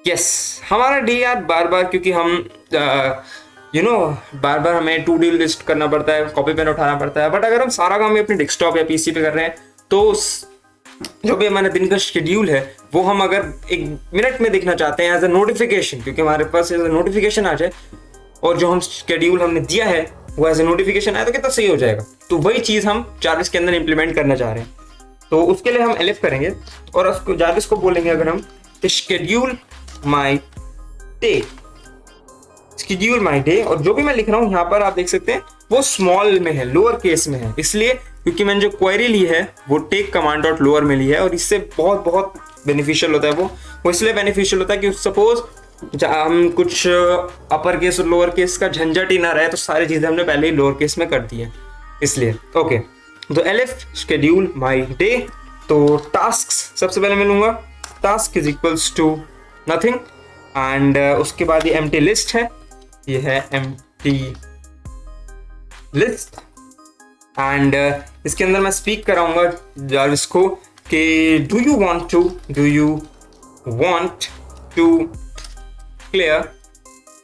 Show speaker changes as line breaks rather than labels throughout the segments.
Yes, हमारा day यार बार बार, क्योंकि हम बार बार हमें टू डू लिस्ट करना पड़ता है, कॉपी पेन उठाना पड़ता है। बट अगर हम सारा काम अपने डेस्कटॉप या पीसी पे कर रहे हैं तो जो भी हमारा दिन का शेड्यूल है वो हम अगर 1 मिनट में देखना चाहते हैं एज अ नोटिफिकेशन, क्योंकि हमारे पास एज अ नोटिफिकेशन आ जाए और जो हम शेड्यूल हमने दिया है वो एज ए नोटिफिकेशन आया तो कितना सही हो जाएगा। तो वही चीज हम जारविस के अंदर इंप्लीमेंट करना चाह रहे हैं। तो उसके लिए हम एलिफ करेंगे और उसको जारविस को बोलेंगे अगर हम schedule my day, schedule my day. और जो भी मैं लिख रहा हूँ यहाँ पर आप देख सकते हैं वो स्मॉल में है, लोअर केस में है, इसलिए क्योंकि मैंने जो क्वेरी ली है वो टेक कमांड डॉट लोअर में ली है। और इससे बहुत बहुत बेनिफिशियल होता है वो इसलिए बेनिफिशियल होता है कि सपोज हम कुछ अपर केस और लोअर केस का झंझट ही ना रहे तो सारी चीजें हमने पहले ही लोअर केस में कर दी है, इसलिए ओके। तो एलिफ शेड्यूल माई डे, तो टास्क सबसे पहले मैं लूंगा, task is equals to nothing and उसके बाद ये एम्प्टी लिस्ट है, ये है एम्प्टी लिस्ट एंड इसके अंदर मैं स्पीक कराऊंगा जारविस को कि do you want to clear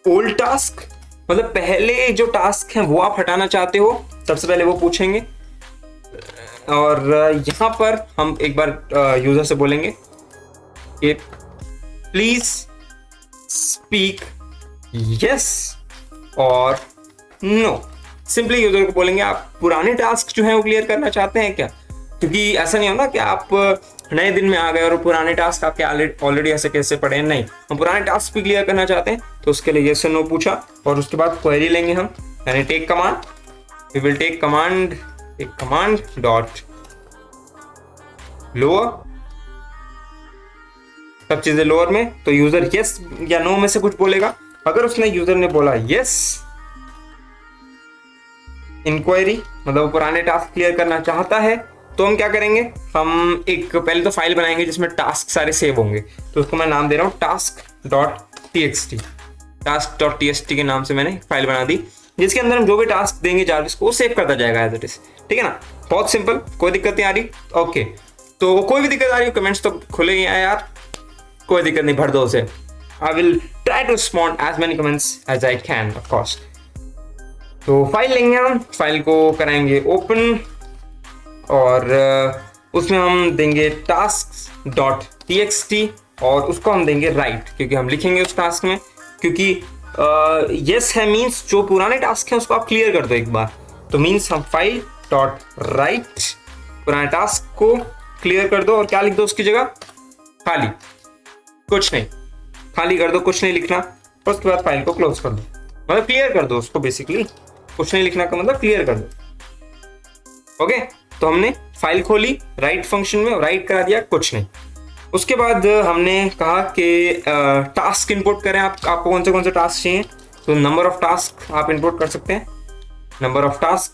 old task, मतलब पहले जो टास्क हैं वो आप हटाना चाहते हो, सबसे पहले वो पूछेंगे। और यहां पर हम एक बार यूजर से बोलेंगे कि प्लीज स्पीक यस और नो। सिंपली यूजर को बोलेंगे आप पुराने टास्क जो हैं वो क्लियर करना चाहते हैं क्या, क्योंकि ऐसा नहीं होना कि आप नए दिन में आ गए और पुराने टास्क आपके ऑलरेडी ऐसे कैसे पड़े हैं, नहीं, हम पुराने टास्क भी क्लियर करना चाहते हैं। तो उसके लिए यस और नो पूछा और उसके बाद क्वेरी लेंगे हम, यानी take command, we will take command dot lower, सब चीजें लोअर में। तो यूजर यस या नो में से कुछ बोलेगा, अगर उसने यूजर ने बोला यस इंक्वायरी, मतलब पुराने टास्क क्लियर करना चाहता है, तो हम क्या करेंगे, हम एक पहले तो फाइल बनाएंगे जिसमें टास्क सारे सेव होंगे। तो उसको मैं नाम दे रहा हूँ task.txt, task.txt के नाम से मैंने फाइल बना दी, जिसके अंदर हम जो भी टास्क देंगे जारविस को सेव करता जाएगा एज इट इज, ठीक है ना। बहुत सिंपल, कोई दिक्कत नहीं आ रही, ओके। तो कोई भी दिक्कत आ रही हो कमेंट्स तो खुले ही हैं यार, कोई दिक्कत नहीं, भर दो उसे। I will try to respond as many comments as I can of course. तो फाइल लेंगे हम, फाइल को कराएंगे ओपन और उसमें हम देंगे task.txt और उसको हम देंगे राइट, क्योंकि हम लिखेंगे उस टास्क में, क्योंकि यस है मीन्स जो पुराने टास्क हैं उसको आप क्लियर कर दो एक बार, तो मीन्स हम फाइल डॉट राइट पुराने टास्क को क्लियर कर दो और क्या लिख दो उसकी जगह, खाली, कुछ नहीं, खाली कर दो, कुछ नहीं लिखना। और उसके बाद फाइल को क्लोज कर दो, मतलब क्लियर कर दो उसको, बेसिकली कुछ नहीं लिखना का मतलब क्लियर कर दो, ओके। तो हमने फाइल खोली, राइट फंक्शन में राइट करा दिया, कुछ नहीं। उसके बाद हमने कहा कि टास्क इंपोर्ट करें, आपको कौन से टास्क चाहिए, तो नंबर ऑफ टास्क आप इंपोर्ट कर सकते हैं। नंबर ऑफ टास्क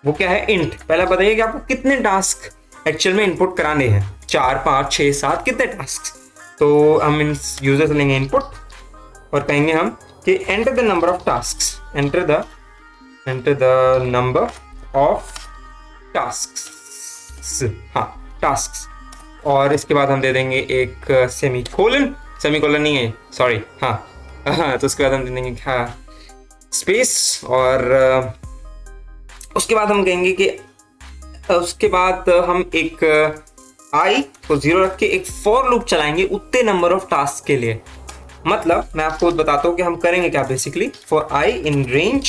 वो क्या है, इंट। पहले बताइए कि आपको कितने टास्क एक्चुअल में इंपोर्ट कराने हैं, 4 5 6 7 कितने टास्क। तो हम यूजर से लेंगे इनपुट और कहेंगे हम कि enter the number of task, enter the number of tasks, हाँ टास्क्स। और इसके बाद हम दे देंगे एक सेमीकोलन नहीं है, सॉरी, हाँ तो उसके बाद हम दे देंगे हाँ स्पेस। और उसके बाद हम कहेंगे कि उसके बाद हम एक आई को 0 रख के एक फॉर लूप चलाएंगे उतने नंबर ऑफ टास्क के लिए। मतलब मैं आपको बताता हूँ कि हम करेंगे क्या, basically for I in range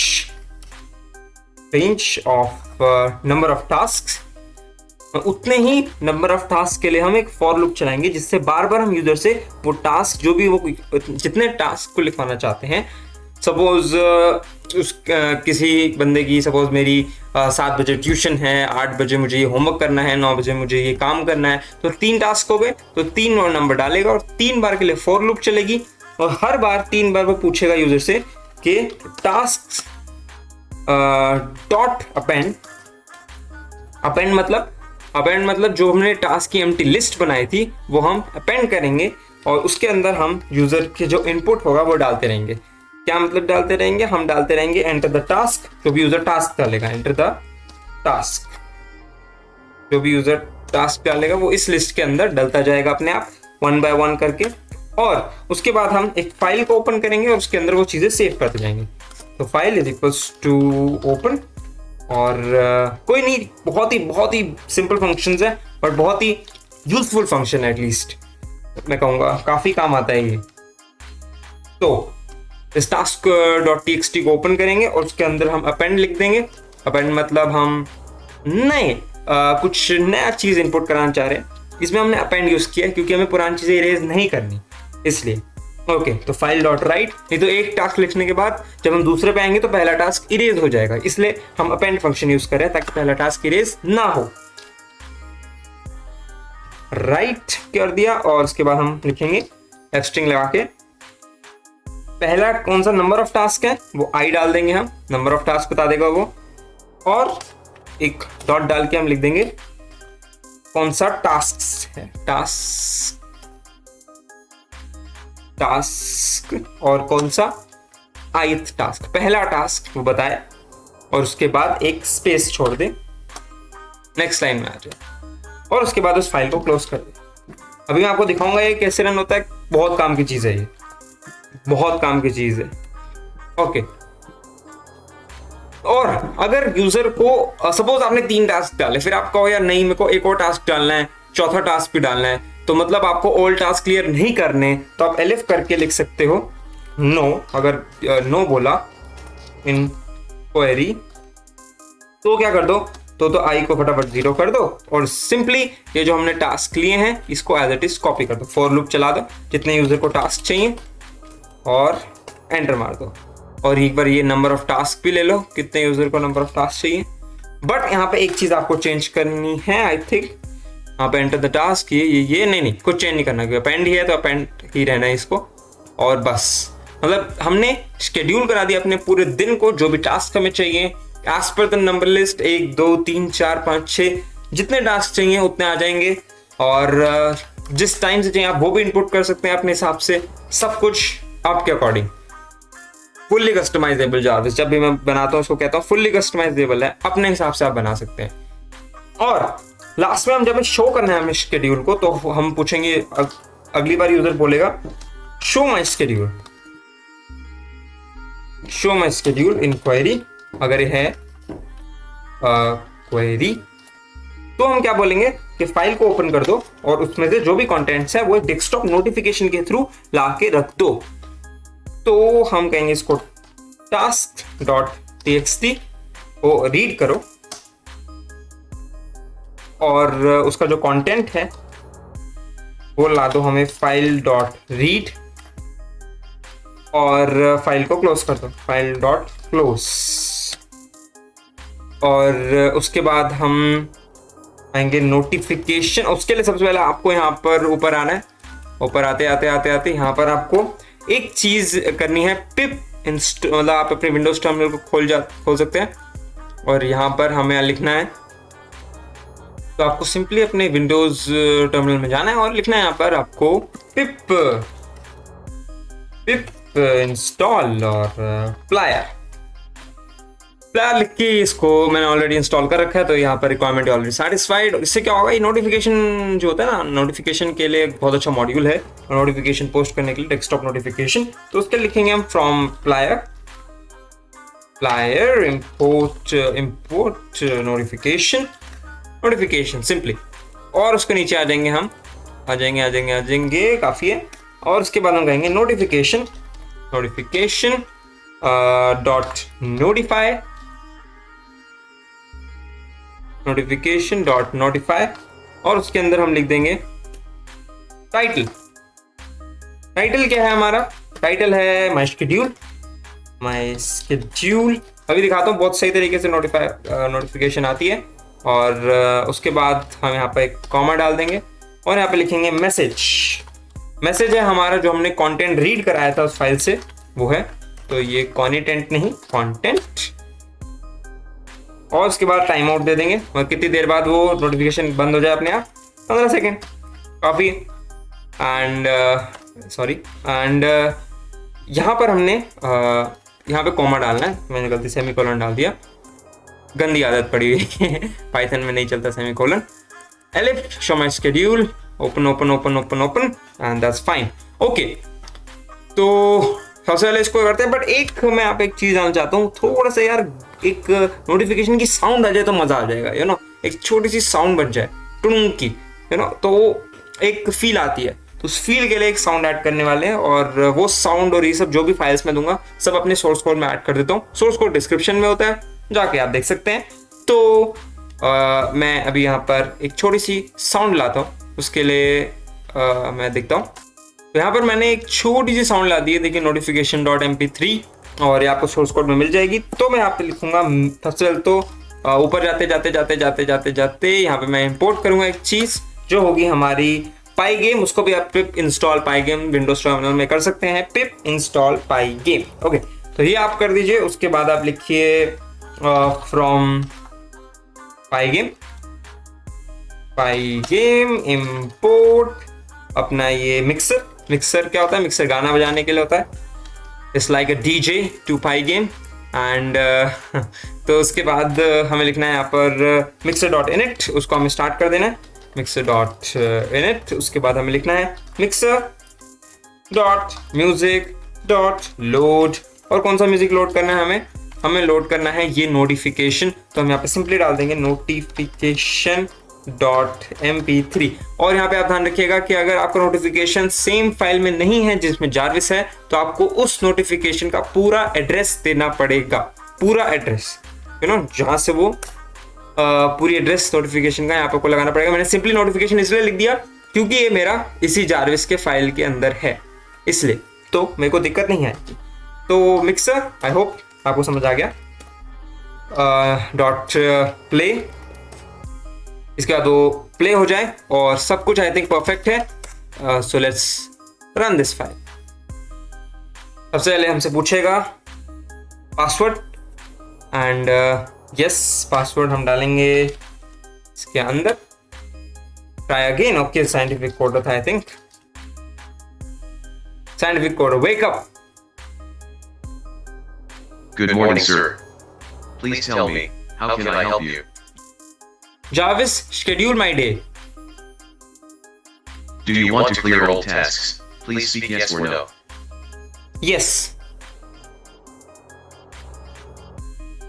of number of task, उतने ही नंबर ऑफ टास्क के लिए हम एक फॉर लूप चलाएंगे, जिससे बार बार हम यूजर से वो टास्क जो भी वो जितने टास्क को लिखवाना चाहते हैं, सपोज किसी बंदे की, सपोज मेरी 7 बजे ट्यूशन है, 8 बजे मुझे ये होमवर्क करना है, 9 बजे मुझे ये काम करना है, तो 3 टास्क हो गए, तो 3 और नंबर डालेगा और 3 बार के लिए फॉर लूप चलेगी और हर बार 3 बार वो पूछेगा यूजर से कि टास्क डॉट अपेंड मतलब जो हमने टास्क की एम्प्टी लिस्ट बनाई थी वो हम अपेंड करेंगे और उसके अंदर हम यूजर के जो इनपुट होगा वो डालते रहेंगे। क्या मतलब डालते रहेंगे, हम डालते रहेंगे एंटर द टास्क, जो भी यूजर टास्क डालेगा एंटर द टास्क, जो भी यूजर टास्क डालेगा वो इस लिस्ट के अंदर डलता जाएगा अपने आप 1 by 1 करके। और उसके बाद हम एक फाइल को ओपन करेंगे और उसके अंदर वो चीज़ें सेव करते जाएंगे। तो file is equals to open, और कोई नहीं, बहुत ही सिंपल फंक्शंस है बट बहुत ही यूजफुल फंक्शन है, एटलीस्ट मैं कहूँगा काफ़ी काम आता है ये। तो इस टास्क डॉट टी को ओपन करेंगे और उसके अंदर हम अपेंड लिख देंगे। अपेंड मतलब हम नए कुछ नया चीज़ इनपुट कराना चाह रहे हैं, इसमें हमने अपेंड यूज़ किया क्योंकि हमें पुरानी चीज़ें इरेज नहीं करनी इसलिए। ओके, तो फाइल डॉट राइट, नहीं तो एक टास्क लिखने के बाद जब हम दूसरे पे आएंगे तो पहला टास्क इरेज हो जाएगा, इसलिए हम अपेंड फंक्शन यूज कर रहे हैं ताकि पहला टास्क इरेज ना हो। राइट कर दिया और उसके बाद हम लिखेंगे स्ट्रिंग लगा के, पहला कौन सा नंबर ऑफ टास्क है वो आई डाल देंगे, हम नंबर ऑफ टास्क बता देगा वो, और एक डॉट डाल के हम लिख देंगे कौन सा टास्क है, टास्क और कौन सा ith टास्क, पहला टास्क वो बताए, और उसके बाद एक स्पेस छोड़ दे, नेक्स्ट लाइन में आ जाए और उसके बाद उस फाइल को क्लोज कर दे। अभी मैं आपको दिखाऊंगा ये कैसे रन होता है, बहुत काम की चीज़ है ये, बहुत काम की चीज़ है। ओके, और अगर यूजर को सपोज आपने 3 टास्क डाले, फिर आप कहो यार नहीं मेरे को एक और टास्क डालना है, चौथा टास्क भी डालना है, तो मतलब आपको ऑल टास्क क्लियर नहीं करने, तो आप एलिफ करके लिख सकते हो नो। अगर नो बोला इन क्वेरी तो क्या कर दो, तो आई को फटाफट 0 कर दो और सिंपली ये जो हमने टास्क लिए हैं इसको एज इट इज कॉपी कर दो, फॉर लूप चला दो जितने यूजर को टास्क चाहिए और एंटर मार दो। और एक बार ये नंबर ऑफ टास्क भी ले लो, कितने यूजर को नंबर ऑफ टास्क चाहिए। बट यहाँ पे एक चीज आपको चेंज करनी है, आई थिंक यहाँ पे एंटर द टास्क, ये नहीं कुछ चेंज नहीं करना, क्योंकि अपेंड ही है तो अपेंड ही रहना है इसको। और बस मतलब हमने शेड्यूल करा दिया अपने पूरे दिन को, जो भी टास्क हमें चाहिए as per the number list, 1 2 3 4 5 6 जितने टास्क चाहिए उतने आ जाएंगे। और जिस टाइम से चाहिए आप वो भी इनपुट कर सकते हैं अपने हिसाब से, सब कुछ आपके अकॉर्डिंग, फुल्ली कस्टमाइजेबल जावा। जब भी मैं बनाता हूँ उसको कहता हूँ फुल्ली कस्टमाइजेबल है, अपने हिसाब से आप बना सकते हैं। और लास्ट में हम जब शो करना है हमें शेड्यूल को, तो हम पूछेंगे, अगली बार यूजर बोलेगा show my schedule, show my schedule in query. अगर ये है क्वेरी तो हम क्या बोलेंगे कि फाइल को ओपन कर दो और उसमें से जो भी कंटेंट्स है वो डेस्कटॉप नोटिफिकेशन के थ्रू ला के रख दो। तो हम कहेंगे इसको टास्क डॉट टीएक्सटी को रीड करो और उसका जो कंटेंट है वो ला दो हमें फाइल डॉट रीड और फाइल को क्लोज कर दो, फाइल डॉट क्लोज। और उसके बाद हम आएंगे नोटिफिकेशन। उसके लिए सबसे पहले आपको यहाँ पर ऊपर आना है, ऊपर आते आते आते आते यहाँ पर आपको एक चीज करनी है, पिप इंस्टॉल, मतलब आप अपने विंडोज टर्मिनल को खोल सकते हैं और यहाँ पर हमें लिखना है, तो आपको सिंपली अपने विंडोज टर्मिनल में जाना है और लिखना है यहाँ पर आपको पिप इंस्टॉल और प्लायर लिख के इसको मैंने ऑलरेडी इंस्टॉल कर रखा है, तो यहाँ पर रिक्वायरमेंट ऑलरेडी सेटिस्फाइड। इससे क्या होगा, ये नोटिफिकेशन जो होता है ना, नोटिफिकेशन के लिए बहुत अच्छा मॉड्यूल है, नोटिफिकेशन पोस्ट करने के लिए डेस्कटॉप नोटिफिकेशन। तो उसके लिखेंगे हम from plier import notification simply, और उसके नीचे आ जाएंगे हम, आ जाएंगे काफी है। और उसके बाद हम कहेंगे नोटिफिकेशन डॉट नोटिफाई और उसके अंदर हम लिख देंगे टाइटल क्या है हमारा, टाइटल है माई शेड्यूल। अभी दिखाता हूँ, बहुत सही तरीके से नोटिफिकेशन आती है। और उसके बाद हम यहाँ पे एक कॉमा डाल देंगे और यहाँ पे लिखेंगे मैसेज है हमारा, जो हमने कंटेंट रीड कराया था उस फाइल से वो है, तो ये कॉन्टेंट नहीं कंटेंट। और उसके बाद टाइम आउट दे देंगे, और कितनी देर बाद वो नोटिफिकेशन बंद हो जाए अपने आप, 15 सेकेंड काफ़ी। एंड यहाँ पर हमने यहाँ पे कॉमा डालना है, मैंने गलती से सेमीकोलन डाल दिया, गंदी आदत पड़ी हुई है पाइथन में नहीं चलता semicolon. Elif show my schedule open open open open open and that's fine. Okay, तो सबसे पहले इसको करते हैं, बट एक मैं आप एक चीज जानना चाहता हूँ, थोड़ा सा यार एक नोटिफिकेशन की साउंड आ जाए तो मजा आ जाएगा, यू नो, एक छोटी सी साउंड बच जाए टुंग की, यू नो, तो एक फील आती है। तो उस फील के लिए एक साउंड ऐड करने वाले हैं, और वो साउंड और ये सब जो भी फाइल्स मैं दूंगा सब अपने सोर्स कोड में ऐड कर देता हूँ। सोर्स कोड डिस्क्रिप्शन में होता है, जाके आप देख सकते हैं। तो मैं अभी यहाँ पर एक छोटी सी साउंड लाता हूँ, उसके लिए मैं देखता हूँ। तो यहाँ पर मैंने एक छोटी सी साउंड ला दी है, देखिए notification.mp3, और ये आपको सोर्स कोड में मिल जाएगी। तो मैं यहाँ पे लिखूंगा सबसे पहले तो ऊपर जाते जाते जाते जाते जाते जाते यहाँ पे मैं इंपोर्ट करूंगा एक चीज जो होगी हमारी पाई गेम। उसको भी आप पिप इंस्टॉल पाई गेम विंडोज टर्मिनल में कर सकते हैं, पिप इंस्टॉल पाई गेम। ओके, तो ये आप कर दीजिए। उसके बाद आप लिखिए फ्रॉम पाई गेम इंपोर्ट अपना ये मिक्सर क्या होता है, मिक्सर गाना बजाने के लिए होता है, it's like a DJ to pygame and तो उसके बाद हमें लिखना है यहाँ पर mixer.init, उसको हमें स्टार्ट कर देना है mixer.init। उसके बाद हमें लिखना है mixer.music.load, और कौन सा म्यूजिक लोड करना है हमें लोड करना है ये नोटिफिकेशन। तो हम यहाँ पे सिंपली डाल देंगे notification.mp3। और यहाँ पे आप ध्यान रखिएगा कि अगर आपका नोटिफिकेशन सेम फाइल में नहीं है जिसमें जारविस है, तो आपको उस नोटिफिकेशन का पूरा एड्रेस देना पड़ेगा, पूरा एड्रेस, यू नो, जहां से वो पूरी एड्रेस नोटिफिकेशन का यहाँ पे को लगाना पड़ेगा। मैंने सिंपली नोटिफिकेशन इसलिए लिख दिया क्योंकि ये मेरा इसी जारविस के फाइल के अंदर है, इसलिए तो मेरे को दिक्कत नहीं आएगी। तो मिक्सर, आई होप आपको समझ आ गया। डॉट प्ले, इसके बाद वो प्ले हो जाए और सब कुछ आई थिंक परफेक्ट है। So let's run this file. सबसे पहले हमसे पूछेगा पासवर्ड एंड यस, पासवर्ड हम डालेंगे इसके अंदर। Try again, okay, scientific code था I think, scientific code, wake up.
Good morning, sir. Please tell me, how can I help you?
Jarvis, schedule my day.
Do you want to clear old tasks? Please speak yes or no.
Yes.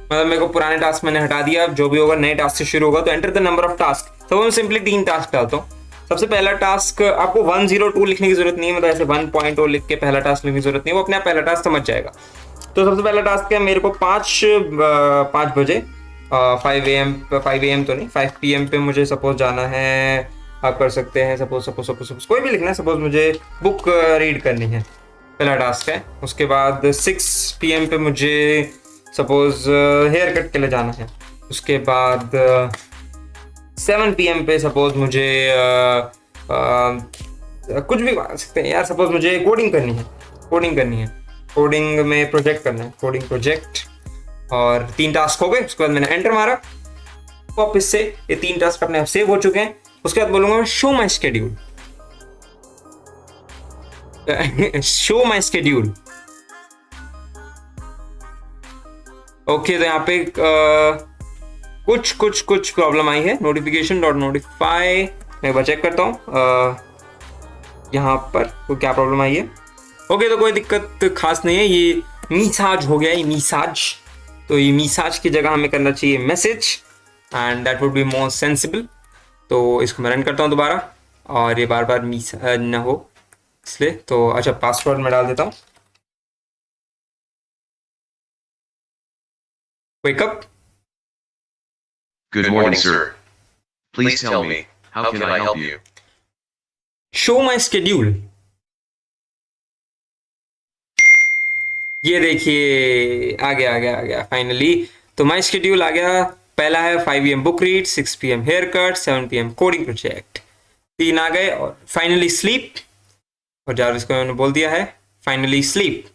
मतलब मेरे को पुराने task मैंने हटा दिया, जो भी होगा नए टास्क से शुरू होगा। तो enter the number of task, तो मैं सिंपली 3 टास्क डालता हूँ। सबसे पहला टास्क, आपको 102 लिखने की जरूरत नहीं है, मतलब ऐसे 1.0 लिख के पहला टास्क लिखने की जरूरत नहीं है, वो अपने आप पहला टास्क समझ जाएगा। तो सबसे पहला टास्क है मेरे को 5 बजे 5 AM तो नहीं, 5 PM पे मुझे सपोज जाना है। आप कर सकते हैं सपोज कोई भी लिखना है, सपोज मुझे बुक रीड करनी है, पहला टास्क है। उसके बाद 6 PM पे मुझे सपोज हेयर कट के लिए जाना है। उसके बाद 7 PM पे सपोज मुझे कुछ भी मान सकते हैं यार, सपोज मुझे कोडिंग करनी है, कोडिंग में प्रोजेक्ट करना है, कोडिंग प्रोजेक्ट। और 3 टास्क हो गए। उसके बाद मैंने एंटर मारा, वापस से ये 3 टास्क अपने आप सेव हो चुके हैं। उसके बाद बोलूंगा show my schedule, show my schedule. Okay, तो यहाँ पे कुछ प्रॉब्लम आई है। नोटिफिकेशन डॉट नोटिफाई, मैं एक बार चेक करता हूँ यहाँ पर कोई क्या प्रॉब्लम आई है। ओके, तो कोई दिक्कत खास नहीं है, ये मीसाज हो गया, ये मीसाज। तो ये मीसाज की जगह हमें करना चाहिए message, and that would be more sensible. तो इसको मैं रन करता हूँ दोबारा, और ये बार बार मीसाज ना हो इसलिए। तो अच्छा, पासवर्ड में डाल देता हूँ, वेक up.
Good morning, sir. Please tell me, how can I help you?
Show my schedule, ये देखिए आ गया फाइनली। तो माई शेड्यूल आ गया। पहला है 5 AM book read, 6 PM hair cut, 7 PM coding project, 3 आ गए। और फाइनली स्लीप, और जारविस को मैंने बोल दिया है finally sleep.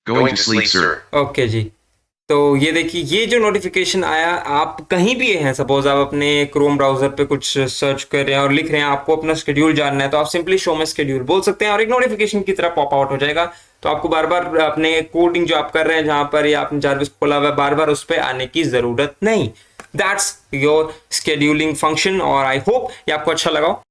Going to sleep, sir.
Okay ji, तो ये देखिए ये जो नोटिफिकेशन आया, आप कहीं भी हैं, सपोज आप अपने क्रोम ब्राउजर पे कुछ सर्च कर रहे हैं और लिख रहे हैं आपको अपना शेड्यूल जानना है, तो आप सिंपली शो माय शेड्यूल बोल सकते हैं और एक नोटिफिकेशन की तरह पॉप आउट हो जाएगा। तो आपको बार बार अपने कोडिंग जो आप कर रहे हैं, जहां पर या आपने जारविस खोला हुआ है, बार बार उस पर आने की जरूरत नहीं। दैट्स योर स्केड्यूलिंग फंक्शन और आई होप ये आपको अच्छा लगा हो।